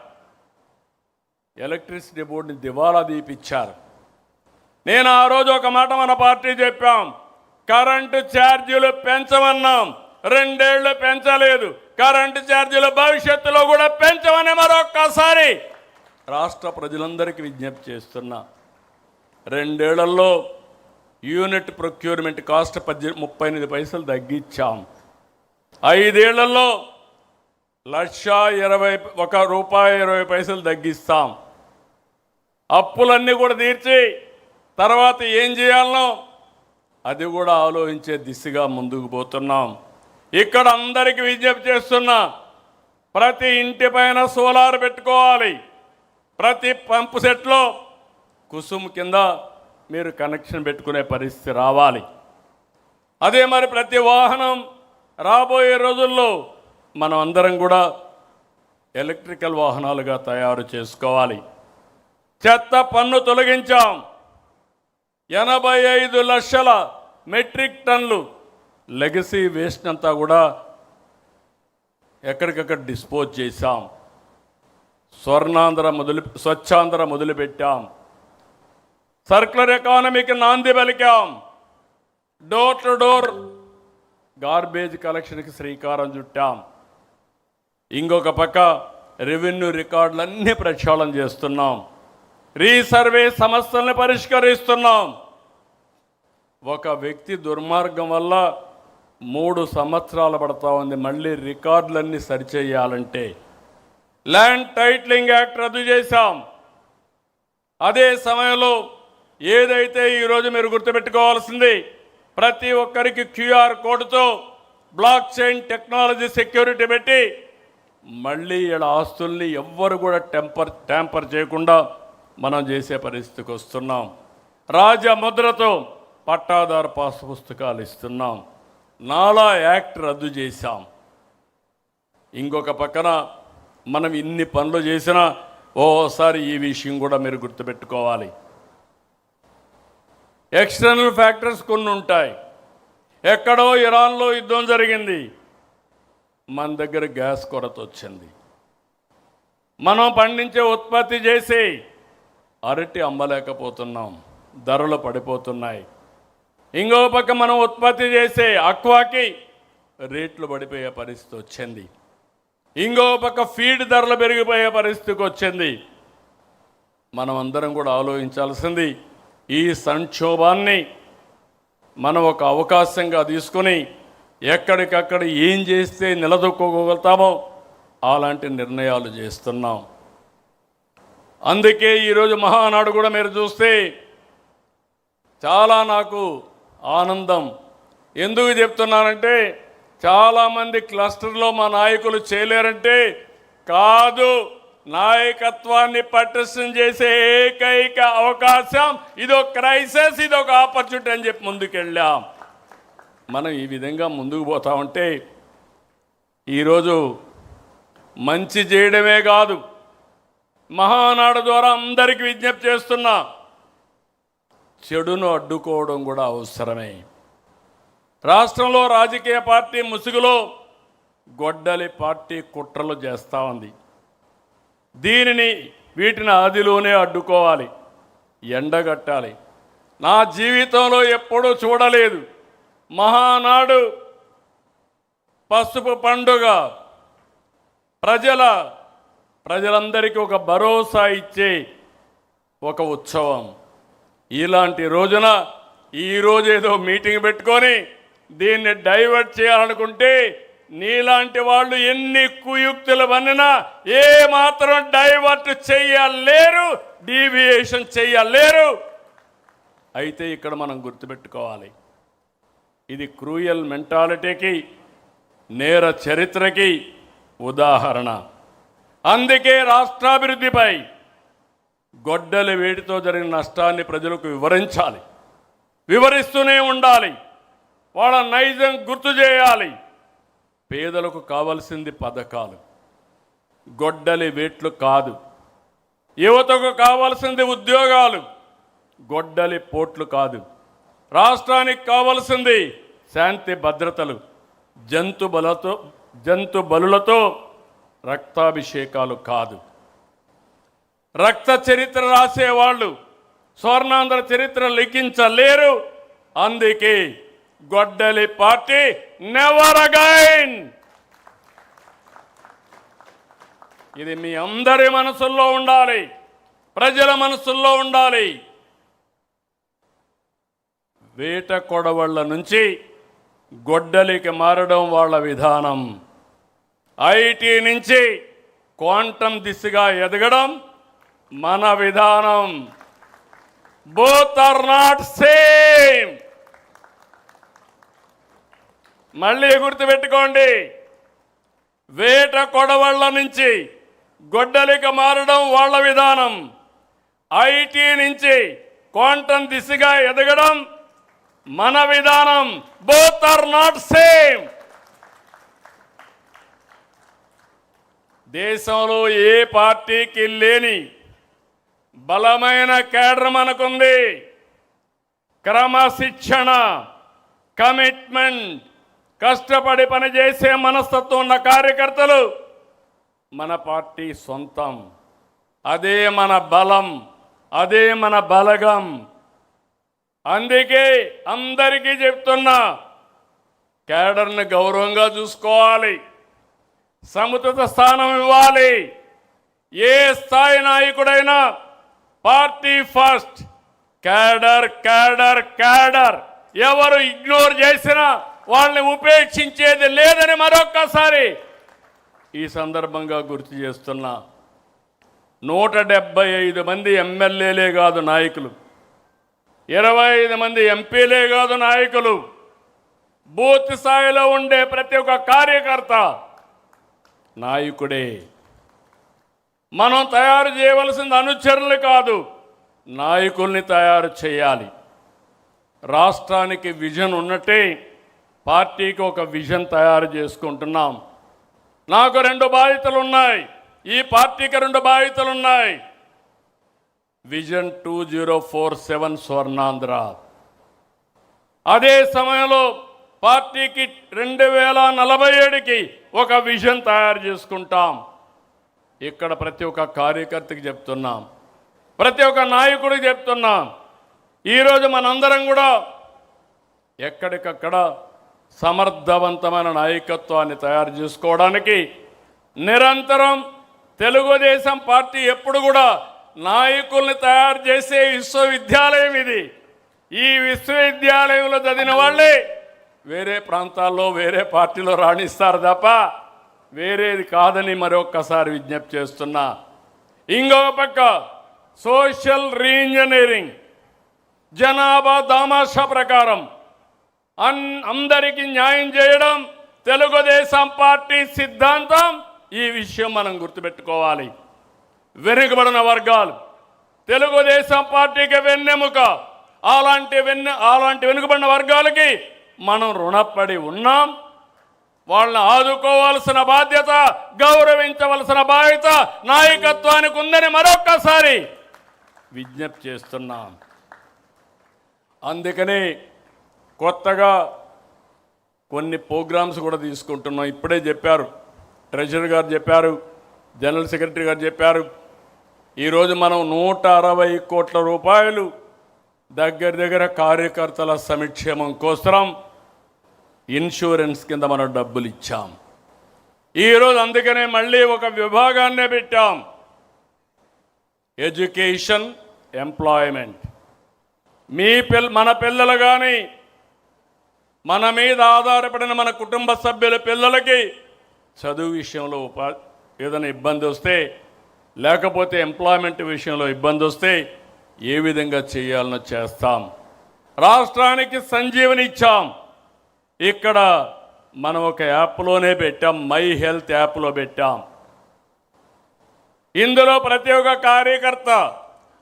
ఎలక్ట్రిసిటీ బోర్డుని దివాలా తీపిచ్చారు. నేను ఆ రోజు ఒక మాట మన పార్టీ చెప్పాం, కరెంటు ఛార్జీలు పెంచమన్నాం, 2 ఏళ్లు పెంచలేదు. కరెంటు ఛార్జీలు భవిష్యత్తులో కూడా పెంచమని మరొక్కసారి రాష్ట్ర ప్రజలందరికీ విజ్ఞప్తి చేస్తున్నా, 2 ఏళ్లలో యూనిట్ ప్రొక్యూర్మెంట్ కాస్ట్ 38 పైసలు తగ్గించాం. 5 ఏళ్లలో ₹1.20 తగ్గిస్తాం. అప్పులన్నీ కూడా తీర్చి తర్వాత ఏం చేయాలనో అది కూడా ఆలోచించే దిశగా ముందుకు పోతున్నాం. ఇక్కడ అందరికీ విజ్ఞప్తి చేస్తున్నా, ప్రతి ఇంటి పైన సోలార్ పెట్టుకోవాలి. ప్రతి పంపు సెట్లో కుసుమ్ కింద మీరు కనెక్షన్ పెట్టుకునే పరిస్థితి రావాలి. అదే మరి ప్రతి వాహనం రాబోయే రోజుల్లో మనం అందరం కూడా ఎలక్ట్రికల్ వాహనాలుగా తయారు చేసుకోవాలి. చెత్త పన్ను తొలగించాం. 85 లక్షల మెట్రిక్ టన్నులు లెగసీ వేస్ట్ అంతా కూడా ఎక్కడికక్కడ డిస్పోజ్ చేశాం. స్వచ్ఛాంధ్ర మొదలుపెట్టాం. సర్క్యులర్ ఎకానమీకి నాంది పలికాం. డోర్ టు డోర్ గార్బేజ్ కలెక్షన్కి శ్రీకారం చుట్టాం. ఇంకొక పక్క రెవెన్యూ రికార్డులన్నీ ప్రక్షాళన చేస్తున్నాం. రీసర్వే సమస్యలను పరిష్కరిస్తున్నాం. ఒక వ్యక్తి దుర్మార్గం వల్ల 3 సంవత్సరాలు పడతా ఉంది మళ్ళీ రికార్డులన్నీ సరిచేయాలంటే. ల్యాండ్ టైటిలింగ్ యాక్ట్ రద్దు చేశాం. అదే సమయంలో ఏదైతే ఈరోజు మీరు గుర్తుపెట్టుకోవాల్సింది, ప్రతి ఒక్కరికి QR కోడ్తో బ్లాక్ చైన్ టెక్నాలజీ సెక్యూరిటీ పెట్టి మళ్ళీ ఈడ ఆస్తుల్ని ఎవ్వరు కూడా ట్యాంపర్ చేయకుండా మనం చేసే పరిస్థితికి వస్తున్నాం. రాజముద్రతో పట్టాదారు పాస్ పుస్తకాలు ఇస్తున్నాం. నాలా యాక్ట్ రద్దు చేశాం. ఇంకొక పక్కన మనం ఇన్ని పనులు చేసినా ఓసారి ఈ విషయం కూడా మీరు గుర్తుపెట్టుకోవాలి. ఎక్స్టర్నల్ ఫ్యాక్టర్స్ కొన్ని ఉంటాయి. ఎక్కడో ఇరాన్లో యుద్ధం జరిగింది, మన దగ్గర గ్యాస్ కొరత వచ్చింది. మనం పండించే ఉత్పత్తి చేసి అరటి అమ్మలేకపోతున్నాం, ధరలు పడిపోతున్నాయి. ఇంకో పక్క మనం ఉత్పత్తి చేసే అక్వాకి రేట్లు పడిపోయే పరిస్థితి వచ్చింది. ఇంకో పక్క ఫీడ్ ధరలు పెరిగిపోయే పరిస్థితికి వచ్చింది. మనం అందరం కూడా ఆలోచించాల్సింది, ఈ సంక్షోభాన్ని మనం ఒక అవకాశంగా తీసుకుని ఎక్కడికక్కడ ఏం చేస్తే నిలదొక్కుకోగలుగుతామో అలాంటి నిర్ణయాలు చేస్తున్నాం. అందుకే ఈరోజు మహానాడు కూడా మీరు చూస్తే చాలా నాకు ఆనందం. ఎందుకు చెప్తున్నానంటే, చాలామంది క్లస్టర్లో మా నాయకులు చేయలేరంటే కాదు, నాయకత్వాన్ని పటిష్టం చేసే ఏకైక అవకాశం ఇదొక క్రైసిస్, ఇదొక ఆపర్చునిటీ అని చెప్పి ముందుకెళ్ళాం. మనం ఈ విధంగా ముందుకు పోతా ఉంటే ఈరోజు మంచి చేయడమే కాదు, మహానాడు ద్వారా అందరికీ విజ్ఞప్తి చేస్తున్నా, చెడును అడ్డుకోవడం కూడా అవసరమే. రాష్ట్రంలో రాజకీయ పార్టీ ముసుగులో గొడ్డలి పార్టీ కుట్రలు చేస్తూ ఉంది. వీటిని ఆదిలోనే అడ్డుకోవాలి, ఎండగట్టాలి. నా జీవితంలో ఎప్పుడూ చూడలేదు మహానాడు పసుపు పండుగ ప్రజలందరికీ ఒక భరోసా ఇచ్చే ఒక ఉత్సవం. ఇలాంటి రోజున ఈరోజు ఏదో మీటింగ్ పెట్టుకొని దీన్ని డైవర్ట్ చేయాలనుకుంటే నీలాంటి వాళ్ళు ఎన్ని కుయుక్తులు పన్నినా ఏ మాత్రం డైవర్ట్ చేయలేరు, డీవియేషన్ చేయలేరు. అయితే ఇక్కడ మనం గుర్తుపెట్టుకోవాలి, ఇది క్రూయల్ మెంటాలిటీకి, నేర చరిత్రకి ఉదాహరణ. అందుకే రాష్ట్రాభివృద్ధిపై గొడ్డలి వేడితో జరిగిన నష్టాన్ని ప్రజలకు వివరించాలి, వివరిస్తూనే ఉండాలి, వాళ్ళ నైజం గుర్తు చేయాలి. పేదలకు కావాల్సింది పథకాలు, గొడ్డలి వేట్లు కాదు. యువతకు కావాల్సింది ఉద్యోగాలు, గొడ్డలి పోట్లు కాదు. రాష్ట్రానికి కావాల్సింది శాంతి భద్రతలు, జంతు బలులతో రక్తాభిషేకాలు కాదు. రక్త చరిత్ర రాసేవాళ్ళు స్వర్ణాంధ్ర చరిత్ర లిఖించలేరు. అందుకే గొడ్డలి పార్టీ నెవర్ అగైన్. ఇది మీ అందరి మనసుల్లో ఉండాలి. ప్రజల మనసుల్లో ఉండాలి. వేట కొడవళ్ళ నుంచి గొడ్డలికి మారడం వాళ్ళ విధానం. ఐటీ నుంచి క్వాంటం దిశగా ఎదగడం మన విధానం. Both are not same. మళ్ళీ గుర్తుపెట్టుకోండి, వేట కొడవళ్ళ నుంచి గొడ్డలికి మారడం వాళ్ళ విధానం. ఐటీ నుంచి క్వాంటం దిశగా ఎదగడం మన విధానం. Both are not same. దేశంలో ఏ పార్టీకి లేని బలమైన కేడర్ మనకుంది. క్రమశిక్షణ, కమిట్మెంట్, కష్టపడి పనిచేసే మనస్తత్వం ఉన్న కార్యకర్తలు మన పార్టీ సొంతం. అదే మన బలం, అదే మన బలగం. అందుకే అందరికీ చెప్తున్నా, కేడర్ని గౌరవంగా చూసుకోవాలి, సముచిత స్థానం ఇవ్వాలి. ఏ స్థాయి నాయకుడైనా party first, cadre cadre cadre. ఎవరు ఇగ్నోర్ చేసినా వాళ్ళని ఉపేక్షించేది లేదని మరొక్కసారి ఈ సందర్భంగా గుర్తు చేస్తున్నా. 175 మంది ఎమ్మెల్యేలే కాదు నాయకులు, 25 మంది ఎంపీలే కాదు నాయకులు, బూత్ స్థాయిలో ఉండే ప్రతి ఒక్క కార్యకర్త నాయకుడే. మనం తయారు చేయవలసింది అనుచరులు కాదు, నాయకుల్ని తయారు చేయాలి. రాష్ట్రానికి విజన్ ఉన్నట్టే పార్టీకి ఒక విజన్ తయారు చేసుకుంటున్నాం. నాకు 2 బాధ్యతలు ఉన్నాయి, ఈ పార్టీకి 2 బాధ్యతలు ఉన్నాయి. విజన్ 2047 స్వర్ణాంధ్ర. అదే సమయంలో పార్టీకి 2047కి ఒక విజన్ తయారు చేసుకుంటాం. ఇక్కడ ప్రతి ఒక్క కార్యకర్తకి చెప్తున్నాం, ప్రతి ఒక్క నాయకుడికి చెప్తున్నాం. ఈరోజు మనందరం కూడా ఎక్కడికక్కడ సమర్థవంతమైన నాయకత్వాన్ని తయారు చేసుకోవడానికి నిరంతరం తెలుగుదేశం పార్టీ ఎప్పుడు కూడా నాయకుల్ని తయారు చేసే విశ్వవిద్యాలయం ఇది. ఈ విశ్వవిద్యాలయంలో చదివిన వాళ్ళే వేరే ప్రాంతాల్లో వేరే పార్టీలో రాణిస్తారు తప్ప వేరేది కాదని మరొక్కసారి విజ్ఞప్తి చేస్తున్నా. ఇంకొక పక్క సోషల్ రీఇంజనీరింగ్, జనాభా దామాషా ప్రకారం అందరికీ న్యాయం చేయడం తెలుగుదేశం పార్టీ సిద్ధాంతం. ఈ విషయం మనం గుర్తుపెట్టుకోవాలి. వెనుకబడిన వర్గాలు తెలుగుదేశం పార్టీకి వెన్నెముక. అలాంటి వెనుకబడిన వర్గాలకి మనం రుణపడి ఉన్నాం. వాళ్ళని ఆదుకోవాల్సిన బాధ్యత, గౌరవించవలసిన బాధ్యత నాయకత్వానికి ఉందని మరొక్కసారి విజ్ఞప్తి చేస్తున్నాం. అందుకనే కొత్తగా కొన్ని ప్రోగ్రామ్స్ కూడా తీసుకుంటున్నాం. ఇప్పుడే చెప్పారు, ట్రెజరర్ గారు చెప్పారు, జనరల్ సెక్రటరీ గారు చెప్పారు. ఈరోజు మనం 160 కోట్ల రూపాయలు దగ్గర కార్యకర్తల సంక్షేమం కోసం ఇన్సూరెన్స్ కింద మనం డబ్బులు ఇచ్చాం. ఈరోజు అందుకనే మళ్ళీ ఒక విభాగాన్నే పెట్టాం, ఎడ్యుకేషన్, ఎంప్లాయ్మెంట్. మన పిల్లలు కానీ మన మీద ఆధారపడిన మన కుటుంబ సభ్యుల పిల్లలకి చదువు విషయంలో ఏదైనా ఇబ్బంది వస్తే, లేకపోతే ఎంప్లాయ్మెంట్ విషయంలో ఇబ్బంది వస్తే ఏ విధంగా చేయాలనో చేస్తాం. రాష్ట్రానికి సంజీవని ఇచ్చాం. ఇక్కడ మనం ఒక యాప్లోనే పెట్టాం, మై హెల్త్ యాప్లో పెట్టాం. ఇందులో ప్రతి ఒక్క కార్యకర్త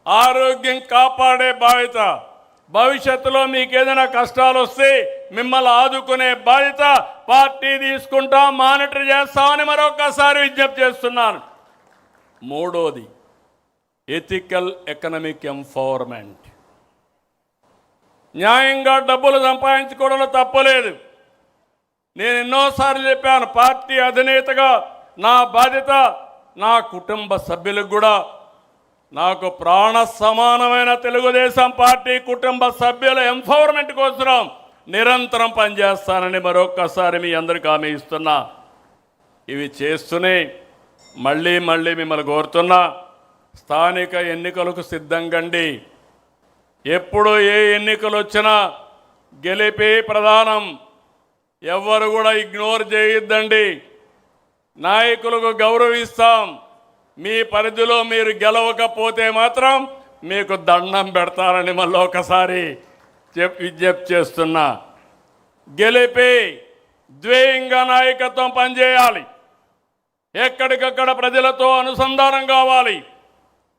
ఆరోగ్యం కాపాడే బాధ్యత, భవిష్యత్తులో మీకు ఏదైనా కష్టాలు వస్తే మిమ్మల్ని ఆదుకునే బాధ్యత పార్టీ తీసుకుంటాం, మానిటర్ చేస్తామని మరొకసారి విజ్ఞప్తి చేస్తున్నాను. మూడోది ఎథికల్ ఎకనామిక్ ఎంపవర్మెంట్. న్యాయంగా డబ్బులు సంపాదించుకోవడంలో తప్పలేదు. నేను ఎన్నోసార్లు చెప్పాను, పార్టీ అధినేతగా నా బాధ్యత నా కుటుంబ సభ్యులకు కూడా, నాకు ప్రాణ సమానమైన తెలుగుదేశం పార్టీ కుటుంబ సభ్యుల ఎంపవర్మెంట్ కోసం నిరంతరం పనిచేస్తానని మరొక్కసారి మీ అందరికీ హామీ ఇస్తున్నా. ఇవి చేస్తూనే మళ్ళీ మిమ్మల్ని కోరుతున్నా, స్థానిక ఎన్నికలకు సిద్ధంగండి. ఎప్పుడు ఏ ఎన్నికలు వచ్చినా గెలిపే ప్రధానం. ఎవ్వరు కూడా ఇగ్నోర్ చేయొద్దండి. నాయకులకు గౌరవిస్తాం. మీ పరిధిలో మీరు గెలవకపోతే మాత్రం మీకు దండం పెడతారని మళ్ళీ ఒకసారి విజ్ఞప్తి చేస్తున్నా. గెలిపి ద్వేయంగా నాయకత్వం పనిచేయాలి. ఎక్కడికక్కడ ప్రజలతో అనుసంధానం కావాలి.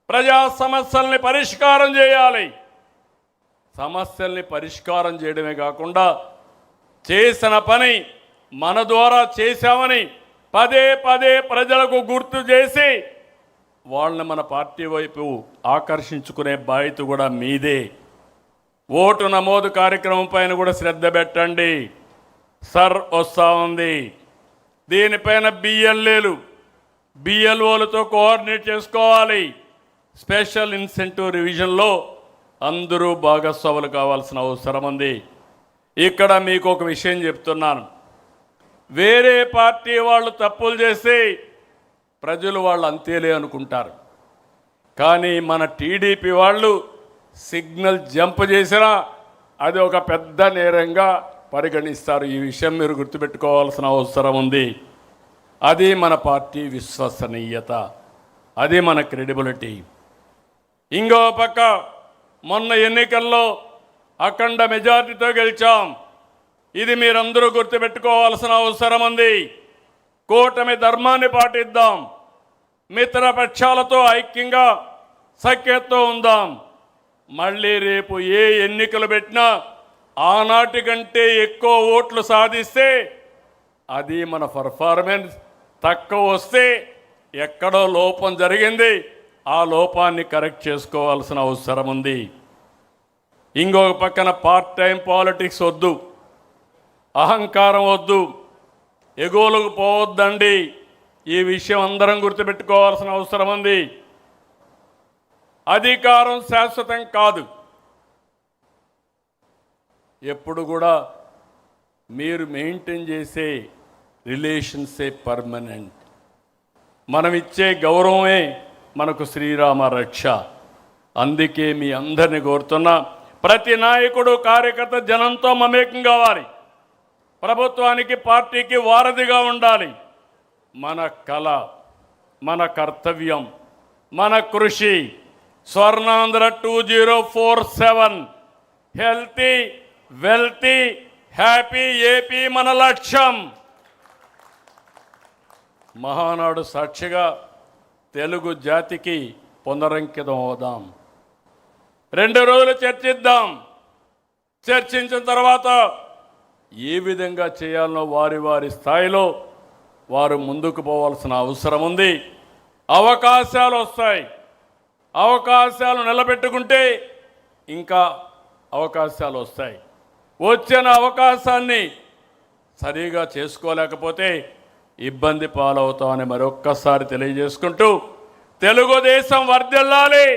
ప్రజా సమస్యల్ని పరిష్కారం చేయాలి. సమస్యల్ని పరిష్కారం చేయడమే కాకుండా చేసిన పని మన ద్వారా చేశామని పదే పదే ప్రజలకు గుర్తు చేసి వాళ్ళని మన పార్టీ వైపు ఆకర్షించుకునే బాధ్యత కూడా మీదే. ఓటు నమోదు కార్యక్రమం పైన కూడా శ్రద్ధ పెట్టండి. సర్ వస్తూ ఉంది. దీనిపైన బిఎల్ఓలతో కోఆర్డినేట్ చేసుకోవాలి. స్పెషల్ ఇన్సెంటివ్ రివిజన్లో అందరూ భాగస్వాములు కావాల్సిన అవసరం ఉంది. ఇక్కడ మీకు ఒక విషయం చెప్తున్నాను. వేరే పార్టీ వాళ్ళు తప్పులు చేసి ప్రజలు వాళ్ళు అంతేలే అనుకుంటారు. కానీ మన టీడీపీ వాళ్ళు సిగ్నల్ జంప్ చేసినా అది ఒక పెద్ద నేరంగా పరిగణిస్తారు. ఈ విషయం మీరు గుర్తుపెట్టుకోవాల్సిన అవసరం ఉంది. అది మన పార్టీ విశ్వసనీయత, అది మన క్రెడిబిలిటీ. ఇంకో పక్క మొన్న ఎన్నికల్లో అఖండ మెజార్టీతో గెలిచాం. ఇది మీరందరూ గుర్తుపెట్టుకోవాల్సిన అవసరం ఉంది. కూటమి ధర్మాన్ని పాటిద్దాం. మిత్రపక్షాలతో ఐక్యంగా సఖ్యతతో ఉందాం. మళ్ళీ రేపు ఏ ఎన్నికలు పెట్టినా ఆనాటి కంటే ఎక్కువ ఓట్లు సాధిస్తే అది మన పర్ఫార్మెన్స్. తక్కువ వస్తే ఎక్కడో లోపం జరిగింది, ఆ లోపాన్ని కరెక్ట్ చేసుకోవాల్సిన అవసరం ఉంది. ఇంకొక పక్కన పార్ట్ టైం పాలిటిక్స్ వద్దు, అహంకారం వద్దు, ఎగోలకు పోవద్దండి. ఈ విషయం అందరం గుర్తుపెట్టుకోవాల్సిన అవసరం ఉంది. అధికారం శాశ్వతం కాదు. ఎప్పుడు కూడా మీరు మెయింటైన్ చేసే రిలేషన్సే పర్మనెంట్. మనం ఇచ్చే గౌరవమే మనకు శ్రీరామ రక్ష. అందుకే మీ అందరిని కోరుతున్నా, ప్రతి నాయకుడు కార్యకర్త జనంతో మమేకం కావాలి. ప్రభుత్వానికి పార్టీకి వారధిగా ఉండాలి. మన కళ, మన కర్తవ్యం, మన కృషి. Swarnandhra 2047 healthy wealthy happy AP మన లక్ష్యం. మహానాడు సాక్షిగా తెలుగు జాతికి పునరంకితం అవుదాం. 2 రోజులు చర్చిద్దాం. చర్చించిన తర్వాత ఏ విధంగా చేయాలనో వారి వారి స్థాయిలో వారు ముందుకు పోవాల్సిన అవసరం ఉంది. అవకాశాలు వస్తాయి. అవకాశాలు నిలబెట్టుకుంటే ఇంకా అవకాశాలు వస్తాయి. వచ్చిన అవకాశాన్ని సరిగా చేసుకోలేకపోతే ఇబ్బంది పాలవుతామని మరొక్కసారి తెలియజేసుకుంటూ, తెలుగుదేశం వర్ధిల్లాలి.